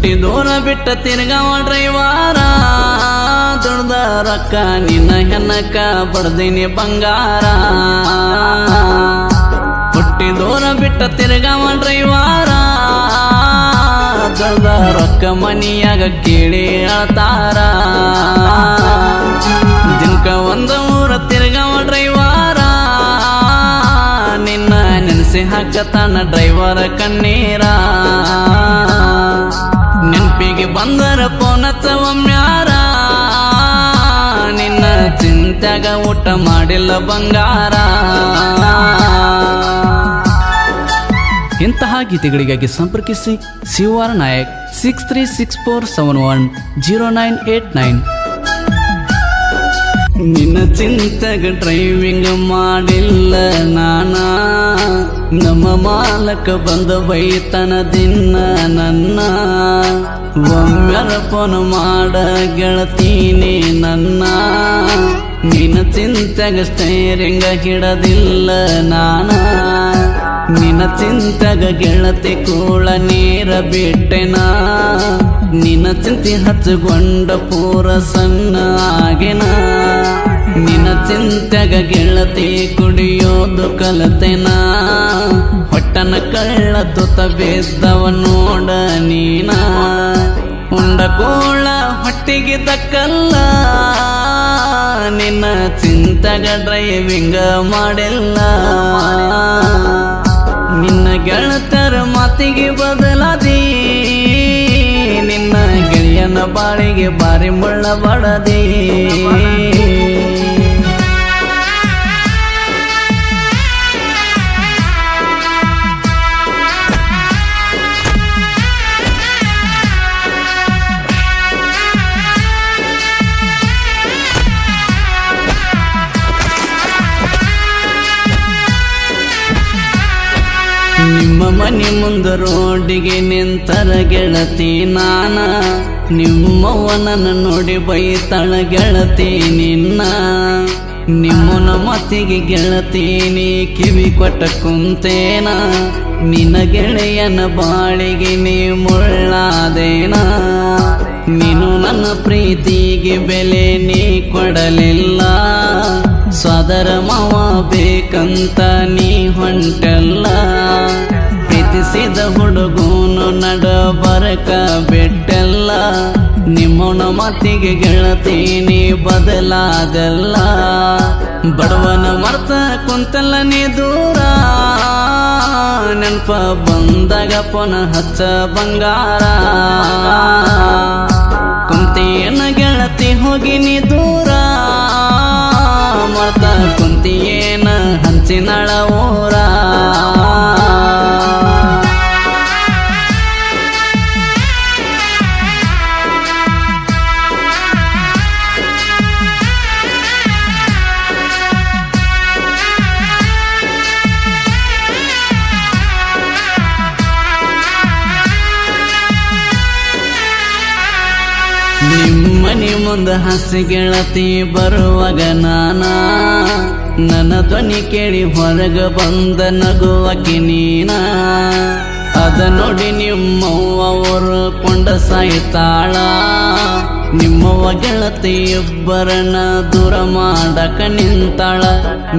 ಹುಟ್ಟಿ ದೂರ ಬಿಟ್ಟ ತಿರ್ಗಾವ ಡ್ರೈವಾರ ದುಡ್ದ ರೊಕ್ಕ ನಿನ್ನ ಹೆನ್ನಕ್ಕ ಬಡ್ದಿನಿ ಬಂಗಾರ ಹುಟ್ಟಿ ದೂರ ಬಿಟ್ಟ ತಿರ್ಗಾವ ಡ್ರೈವಾರ ದುಡ್ದ ರೊಕ್ಕ ಮನಿಯಾಗ ಕೇಳಿ ಅಳ್ತಾರ ದಿನಕ ಒಂದ ಊರ ತಿರ್ಗಾವ ಡ್ರೈವಾರ ನಿನ್ನ ನೆನೆಸಿ ಹಾಕತಾನ ಡ್ರೈವರ ಕಣ್ಣೀರ ನೆನಪಿಗೆ ಬಂದರ ಪೋನಚ್ಚ ಒಮ್ಮ್ಯಾರ ನಿನ್ನ ಚಿಂತ್ಯಾಗ ಊಟ ಮಾಡಿಲ್ಲ ಬಂಗಾರ. ಇಂತಹ ಗೀತೆಗಳಿಗಾಗಿ ಸಂಪರ್ಕಿಸಿ ಶಿವವಾರ ನಾಯಕ್ 6364710989. ನಿನ್ನ ಚಿಂತೆಗ ಡ್ರೈವಿಂಗ್ ಮಾಡಿಲ್ಲ ನಾನ ನಮ್ಮ ಮಾಲಕ ಬಂದ ಬೈತನ ದಿನ ನನ್ನ ಒಮ್ಮೆರ ಫೋನ್ ಮಾಡ ಗೆಳತೀನಿ ನನ್ನ ನಿನ್ನ ಚಿಂತೆಗ ಸ್ಟೈರಿಂಗ ಹಿಡದಿಲ್ಲ ನಾನ ನಿನ್ನ ಚಿಂತೆಗ ಗೆಳತಿ ಕೂಳ ನೀರ ಬಿಟ್ಟೆನ ನಿನ್ನ ಚಿಂತೆ ಹಚ್ಚಗೊಂಡ ಪೂರ ಸಣ್ಣ ಆಗಿನ ನಿನ್ನ ಚಿಂತೆಗ ಗೆಳತಿ ಕುಡಿಯೋದು ಕಲತೆನ ಹೊಟ್ಟನ ಕಳ್ಳ ತುತ ಬಿದ್ದವ ನೋಡ ನೀನ ಉಂಡ ಕೋಳ ಹೊಟ್ಟಿಗೆ ದಕ್ಕಲ್ಲ ನಿನ್ನ ಚಿಂತೆಗ ಡ್ರೈವಿಂಗ ಮಾಡಿಲ್ಲ ನಿನ್ನ ಗೆಳತರ ಮಾತಿಗೆ ಬದಲಾದಿ ನಿನ್ನ ಗೆಳೆಯನ ಬಾಳಿಗೆ ಬಾರಿ ಮುಳ್ಳ ಬಡದಿ. ನಿಮ್ಮ ಮನೆ ಮುಂದ ರೋಡಿಗೆ ನಿಂತರ ಗೆಳತಿ ನಾನ ನಿಮ್ಮವ್ವನನ್ನ ನೋಡಿ ಬೈತಳ ಗೆಳತಿ ನಿನ್ನ ನಿಮ್ಮನ ಮತಿಗೆ ಗೆಳತಿ ನೀ ಕಿವಿ ಕೊಟ್ಟ ಕುಂತೇನ ನಿನ್ನ ಗೆಳೆಯನ ಬಾಳಿಗೆ ನೀ ಮುಳ್ಳಾದೇನ ನೀನು ನನ್ನ ಪ್ರೀತಿಗೆ ಬೆಲೆ ನೀ ಕೊಡಲಿಲ್ಲ ಸದರ ಮಾವ ಬೇಕಂತ ನೀ ಹೊಂಟಲ್ಲ ಪ್ರೀತಿಸಿದ ಹುಡುಗೂನು ನಡ ಬರಕ ಬಿಟ್ಟೆಲ್ಲ ನಿಮ್ಮನ ಮಾತಿಗೆ ಗೆಳತಿ ನೀ ಬದಲಾದಲ್ಲ ಬಡವನ ಮರ್ತ ಕುಂತಲ್ಲ ನೀ ದೂರ ನೆನಪ ಬಂದಾಗ ಪುನಃ ಹಚ್ಚ ಬಂಗಾರ ಕುಂತಿಯನ ಗೆಳತಿ ಹೋಗಿ ನೀ ದೂರ ಮರ್ತ ಕುಂತಿಯೇನ ಹಂಚಿನಳ ಊರ. ನಿಮ್ಮನಿ ಮುಂದ ಹಸಿ ಗೆಳತಿ ಬರುವಾಗ ನಾನ ನನ್ನ ಧ್ವನಿ ಕೇಳಿ ಹೊರಗ ಬಂದ ನಗುವಕ್ಕೆ ನೀನ ಅದ ನೋಡಿ ನಿಮ್ಮವ್ವ ಅವರು ಕೊಂಡ ಸಾಯ್ತಾಳ ನಿಮ್ಮವ್ವ ಗೆಳತಿ ಇಬ್ಬರನ್ನ ದೂರ ಮಾಡಕ ನಿಂತಾಳ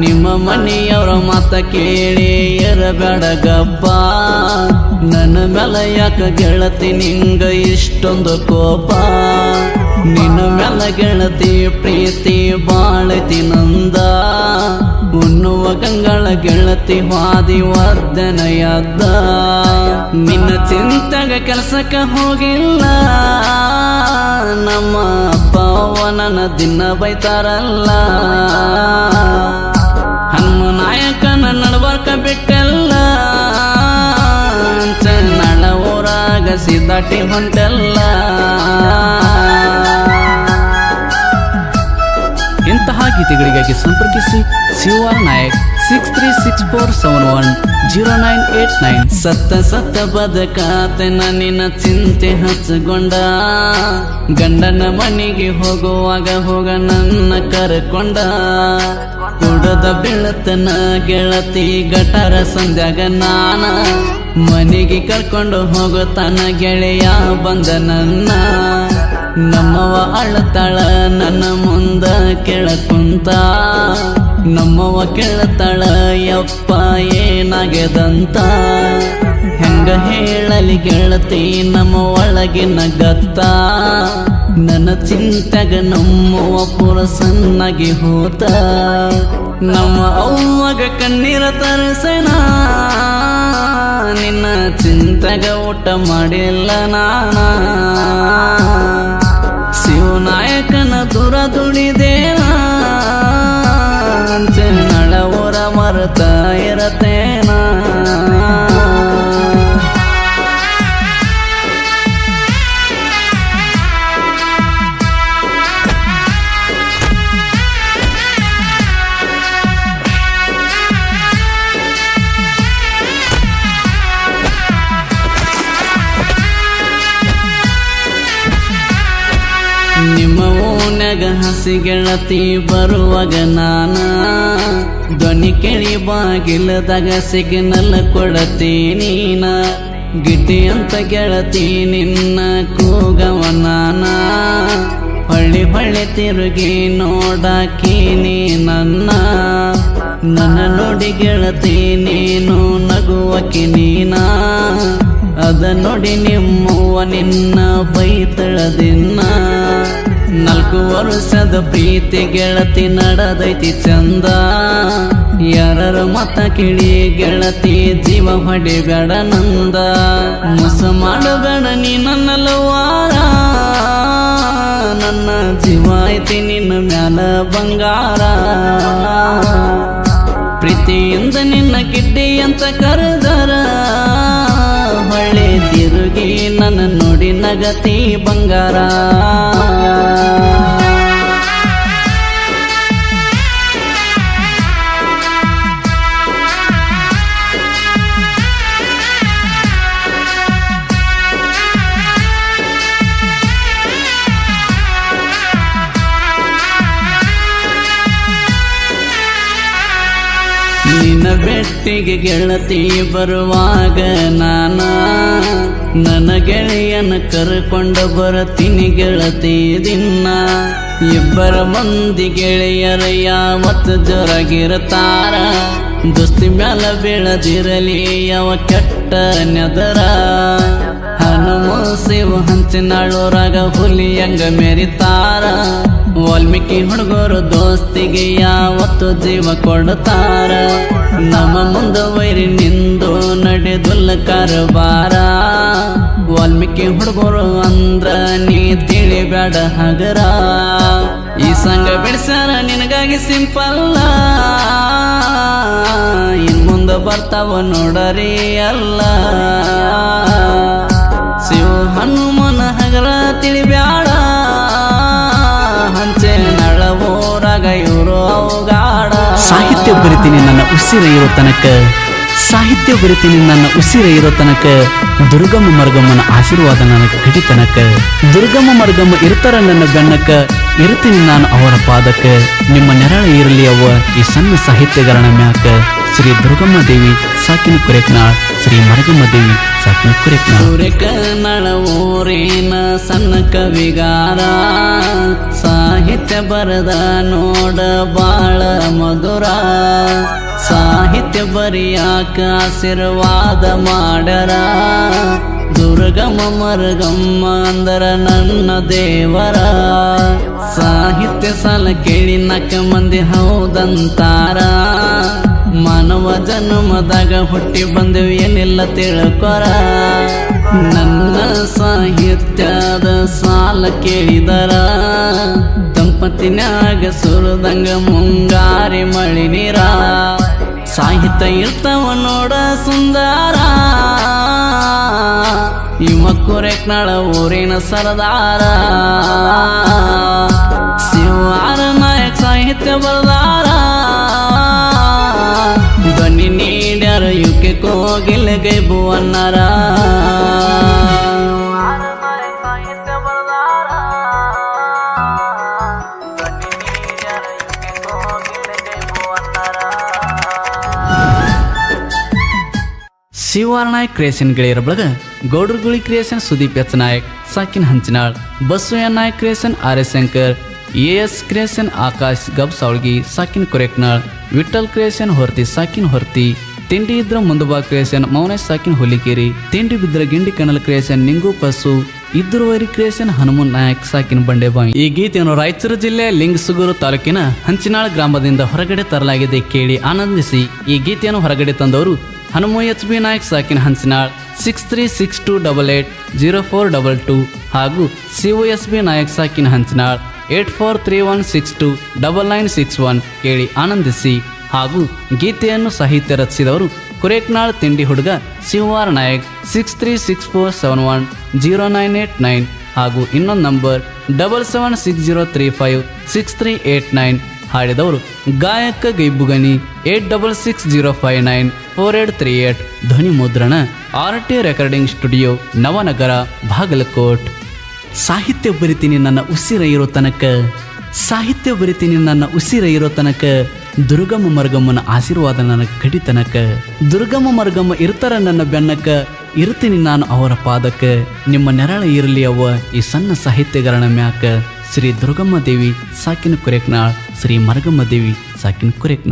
ನಿಮ್ಮ ಮನೆಯವರ ಮಾತ ಕೇಳಿ ಇರಬೇಡ ಗಪ್ಪ ನನ್ನ ಮೇಲೆ ಯಾಕ ಗೆಳತಿ ನಿಂಗ ಇಷ್ಟೊಂದು ಕೋಪ ನಿನ್ನ ಮೇಲೆ ಗೆಳತಿ ಪ್ರೀತಿ ಬಾಳತಿ ನಂದ ಉಣ್ಣುವ ಗಂಗಳ ಗೆಳತಿ ಹಾದಿ ವರ್ಧನೆಯದ್ದ ನಿನ್ನ ಚಿಂತೆಗ ಕೆಲಸಕ್ಕ ಹೋಗಿಲ್ಲ ನಮ್ಮ ಅಪ್ಪ ನನ್ನ ದಿನ ಬೈತಾರಲ್ಲ ಹನುಮ ನಾಯಕನ ನಡಬರ್ಕ ಬಿಟ್ಟೆಲ್ಲ ನಳ ಊರಾಗ ಸಿದ್ದಾಟಿ ಹೊಂಟೆಲ್ಲ. ಇಂತಹ ಗೀತೆಗಳಿಗಾಗಿ ಸಂಪರ್ಕಿಸಿ ಶಿವವಾರ ನಾಯಕ್ 6364710989. ಸತ್ತ ಬದಕಾತನ ನಿನ್ನ ಚಿಂತೆ ಹಚ್ಚಗೊಂಡ ಗಂಡನ ಮನೆಗೆ ಹೋಗುವಾಗ ಹೋಗ ನನ್ನ ಕರ್ಕೊಂಡ ಕುಡದ ಬೀಳತನ ಗೆಳತಿ ಗಟಾರ ಸಂಧ್ಯಾಗ ನಾನ ಮನೆಗೆ ಕರ್ಕೊಂಡು ಹೋಗುತ್ತಾನ ಗೆಳೆಯ ಬಂದ ನನ್ನ. ನಮ್ಮವ ಅಳತಾಳ ನನ್ನ ಮುಂದ ಕೇಳಕುಂತ. ನಮ್ಮವ ಕೇಳತಾಳ ಯಪ್ಪ ಏನಾಗ್ಯದಂತ. ಹೆಂಗ ಹೇಳಲಿ ಗೆಳತಿ ನಮ್ಮ ಒಳಗಿನ ಗತ್ತ. ನನ್ನ ಚಿಂತೆಗ ನಮ್ಮವ ಪುರಸನ್ನಾಗಿ ಹೋತ. ನಮ್ಮ ಅವ್ವಗ ಕಣ್ಣೀರ ತರಿಸೇನ. ನಿನ್ನ ಚಿಂತೆಗ ಊಟ ಮಾಡಿಲ್ಲ ನಾನ. ಶಿವನಾಯಕನ ದೂರ ದುಡಿದೇನ. ನಳ ಊರ ಮರೆತ ಇರತೇನ. ನಿಮ್ಮ ಓನ್ಯಾಗ ಹಸಿ ಗೆಳತಿ ಬರುವಾಗ ನಾನ. ಧ್ವನಿ ಕೇಳಿ ಬಾಗಿಲದಾಗ ಸಿಗ್ನಲ್ ಕೊಡತೀನಿ ನೀನ. ಗಿಡ್ಡಿ ಅಂತ ಗೆಳತಿ ನಿನ್ನ ಕೂಗವ ನಾನ. ಹೊಳ್ಳಿ ಹೊಳ್ಳಿ ತಿರುಗಿ ನೋಡಾಕೀನಿ ನನ್ನ. ನನ್ನ ನೋಡಿ ಗೆಳತಿ ನೀನು ನಗುವಕಿ ನೀನ. ಅದ ನೋಡಿ ನಿಮ್ಮವ್ವ ನಿನ್ನ ಬೈತಳದಿನ್ನ. 4 ವರ್ಷದ ಪ್ರೀತಿ ಗೆಳತಿ ನಡದೈತಿ ಚಂದ. ಯಾರ ಮತ ಕಿಳಿ ಗೆಳತಿ ಜೀವ ಹೊಡಿಬೇಡ ನಂದ. ಮೋಸ ಮಾಡಬೇಡ ನೀ ನನ್ನಲ್ಲವಾರ. ನನ್ನ ಜೀವ ಐತಿ ನಿನ್ನ ಮ್ಯಾಲ ಬಂಗಾರ. ಪ್ರೀತಿಯಿಂದ ನಿನ್ನ ಗಿಡ್ಡಿ ಅಂತ ಕರೆದರ. ಹೊಳ್ಳಿ ತಿರುಗಿ ನನ್ನ ನೋಡಿ ನಗತಿ ಬಂಗಾರ. ನಿನ್ನ ಬೆಟ್ಟಿಗೆ ಗೆಳತಿ ಬರುವಾಗ ನಾನ. ನನ್ನ ಗೆಳೆಯನ ಕರ್ಕೊಂಡು ಬರತೀನಿ ಗೆಳತಿ ದಿನ. ಇಬ್ಬರ ಮಂದಿ ಗೆಳೆಯರ ಯಾವತ್ತು ಜೋರಾಗಿರತಾರ. ದೋಸ್ತಿ ಮ್ಯಾಲ ಬೀಳದಿರಲಿ ಯಾವ ಕೆಟ್ಟ ನೆದರ. ಹನುಮ ಶಿವ ಹಂಚಿನಾಳೂರಾಗ ಹುಲಿಯಂಗ ಮೆರಿತಾರ. ವಾಲ್ಮೀಕಿ ಹುಡುಗರು ದೋಸ್ತಿಗೆ ಯಾವತ್ತು ಜೀವ ಕೊಡ್ತಾರ. ನಮ್ಮ ಮುಂದ ವೈರಿ ನಿಂದು ನಡೆದುಲ್ಲ ಕಾರಬಾರ. ವಾಲ್ಮೀಕಿ ಹುಡುಗರು ಅಂದ್ರ ನೀ ತಿಳಿಬೇಡ ಹಗರ. ಈ ಸಂಘ ಬಿಡ್ಸಾರ ನಿನಗಾಗಿ ಸಿಂಪಲ್ಲ. ಇನ್ ಮುಂದ ಬರ್ತಾವ ನೋಡರಿ ಅಲ್ಲ. ಶಿವ ಹನುಮನ ಹಗರ ತಿಳಿಬ್ಯಾಡ. ಹಂಚೆ ನಳವೋರಾಗ ಇವರು ಅವಗಾಡ. ಸಾಹಿತ್ಯ ಬರಿತೀನಿ ನನ್ನ ಉಸಿರ ಇರೋ ತನಕ. ಸಾಹಿತ್ಯ ಬರಿತೀನಿ ನನ್ನ ಉಸಿರ ಇರೋ ತನಕ. ದುರ್ಗಮ್ಮ ಮರ್ಗಮ್ಮನ ಆಶೀರ್ವಾದ ನನಗೆ ಕಡಿತನಕ. ದುರ್ಗಮ್ಮ ಮರ್ಗಮ್ಮ ಇರ್ತಾರ ನನ್ನ ಬೆನ್ನಕ್ಕ. ಇರ್ತೀನಿ ನಾನು ಅವರ ಪಾದಕ್ಕ. ನಿಮ್ಮ ನೆರಳ ಇರಲಿ ಅವ್ವ ಈ ಸಣ್ಣ ಸಾಹಿತ್ಯಗಾರನ ಮ್ಯಾಕ. ಶ್ರೀ ದುರ್ಗಮ್ಮ ದೇವಿ ಸಾಕಿನ ಕುರೆಕ್ನಾಳ್. ಶ್ರೀ ಮರಗಮ್ಮ ದೇವಿ ಸಾಕಿನ ಕುರೆಕ್ನಾಳ್. ಕುರೆಕನಾಳ ಊರಿನ ಸಣ್ಣ ಕವಿಗಾರ. ಸಾಹಿತ್ಯ ಬರದ ನೋಡ ಬಾಳ ಮಧುರ. ಸಾಹಿತ್ಯ ಬರಿಯಾಕ ಆಶೀರ್ವಾದ ಮಾಡರ. ದುರ್ಗಮ್ಮ ಮರಗಮ್ಮ ಅಂದರ ನನ್ನ ದೇವರ. ಸಾಹಿತ್ಯ ಸಾಲ ಕೇಳಿ 4 ಮಂದಿ ಹೌದಂತಾರ. ಮಾನವ ಜನ್ಮದಾಗ ಹುಟ್ಟಿ ಬಂದೆವು ಏನಿಲ್ಲ ತಿಳ್ಕೊರ. ನನ್ನ ಸಾಹಿತ್ಯದ ಸಾಲ ಕೇಳಿದರ. ದಂಪತಿನ್ಯಾಗ ಸುರದಂಗ ಮುಂಗಾರಿ ಮಳಿ ನೀರ. ಸಾಹಿತ್ಯ ಇರ್ತಾವ ನೋಡ ಸುಂದರ. ಇವ ಕುರೆಕ್ನಾಳ ಊರಿನ ಸರದಾರ. ಶಿವಾರ ನಾಯಕ್ ಸಾಹಿತ್ಯ ಬರದಾರ. ಧ್ವನಿ ನೀಡ್ಯಾರ ಯುಕೆ ಕೋಗಿಲ ಗೈಬು ಅನ್ನರ. ಶಿವಾರ್ ನಾಯಕ್ ಕ್ರಿಯೇಷನ್ ಗೆಳೆಯರ ಬಳಗ ಗೌಡ್ರಗುಳಿ ಕ್ರಿಯೇಷನ್ ಸುದೀಪ್ ಎಚ್ ನಾಯಕ್ ಸಾಕಿನ್ Hanchanal, Basavayya Nayak creation R S Shankar, S creation Akash ಗಬ್ ಸಾವಳ್ಗಿ ಸಾಕಿನ್ ಕೊರೆಕ್ನಾಳ್, ವಿಠಲ್ ಕ್ರಿಯೇಷನ್ ಹೊರ್ತಿ ಸಾಕಿನ್ ಹೊರ್ತಿ, ತಿಂಡಿ ಇದ್ರ ಮುಂದಬಾ ಕ್ರಿಯೇಷನ್ ಮೌನೇಶ್ ಸಾಕಿನ್ ಹುಲಿಕೇರಿ, ತಿಂಡಿ ಬಿದ್ರ ಗಿಂಡಿ ಕಣಲ್ ಕ್ರಿಯೇಷನ್ ನಿಂಗು ಪಸ್ಸು, ಇದ್ದುರುವರಿ ಕ್ರಿಯೇಷನ್ ಹನುಮನ್ ನಾಯಕ್ ಸಾಕಿನ್ ಬಂಡೆಬಾವಿ. ಈ ಗೀತೆಯನ್ನು ರಾಯಚೂರು ಜಿಲ್ಲೆಯ ಲಿಂಗಸುಗೂರು ತಾಲೂಕಿನ ಹಂಚಿನಾಳ್ ಗ್ರಾಮದಿಂದ ಹೊರಗಡೆ ತರಲಾಗಿದೆ, ಕೇಳಿ ಆನಂದಿಸಿ. ಈ ಗೀತೆಯನ್ನು ಹೊರಗಡೆ ತಂದವರು ಹನುಮ ಎಚ್ ಬಿ ನಾಯಕ್ ಸಾಕಿನ್ ಹಂಚಿನಾಳ್ 6362880422 ಹಾಗೂ COSB ನಾಯಕ್ ಸಾಕಿನ್ ಹಂಚಿನಾಳ್ 8431629961 ಕೇಳಿ ಆನಂದಿಸಿ. ಹಾಗೂ ಗೀತೆಯನ್ನು ಸಾಹಿತ್ಯ ರಚಿಸಿದವರು ಕುರೇಕ್ನಾಳ್ ತಿಂಡಿ ಹುಡುಗ ಶಿವಾರ್ ನಾಯಕ್ 6364710989 ಹಾಗೂ ಇನ್ನೊಂದು ನಂಬರ್ 7760356389. ಹಾಡಿದವರು ಗಾಯಕ ಗೈಬುಗನಿ 8660594838. ಧ್ವನಿ ಮುದ್ರಣ RT recording studio Navanagar Bagalkot. ಸಾಹಿತ್ಯ ಬರಿತೀನಿ ನನ್ನ ಉಸಿರ ಇರೋ ತನಕ, ಸಾಹಿತ್ಯ ಬರಿತೀನಿ ನನ್ನ ಉಸಿರ ಇರೋ ತನಕ, ದುರ್ಗಮ್ಮ ಮರ್ಗಮ್ಮನ ಆಶೀರ್ವಾದ ನನಗೆ ಕಡಿತನಕ, ದುರ್ಗಮ್ಮ ಮರ್ಗಮ್ಮ ಇರ್ತಾರ ನನ್ನ ಬೆನ್ನಕ, ಇರ್ತೀನಿ ನಾನು ಅವರ ಪಾದಕ, ನಿಮ್ಮ ನೆರಳ ಇರಲಿ ಅವ್ವ ಈ ಸಣ್ಣ ಸಾಹಿತ್ಯಗಾರನ ಮ್ಯಾಕ. ಶ್ರೀ ದುರ್ಗಮ್ಮ ದೇವಿ ಸಾಕಿನ ಕೊರೆಕ್ನಾಳ್, ಶ್ರೀ ಮರ್ಗಮ್ಮ ದೇವಿ ಸಾಕಿನ ಕೊರೆಕ್ನಾಳ್.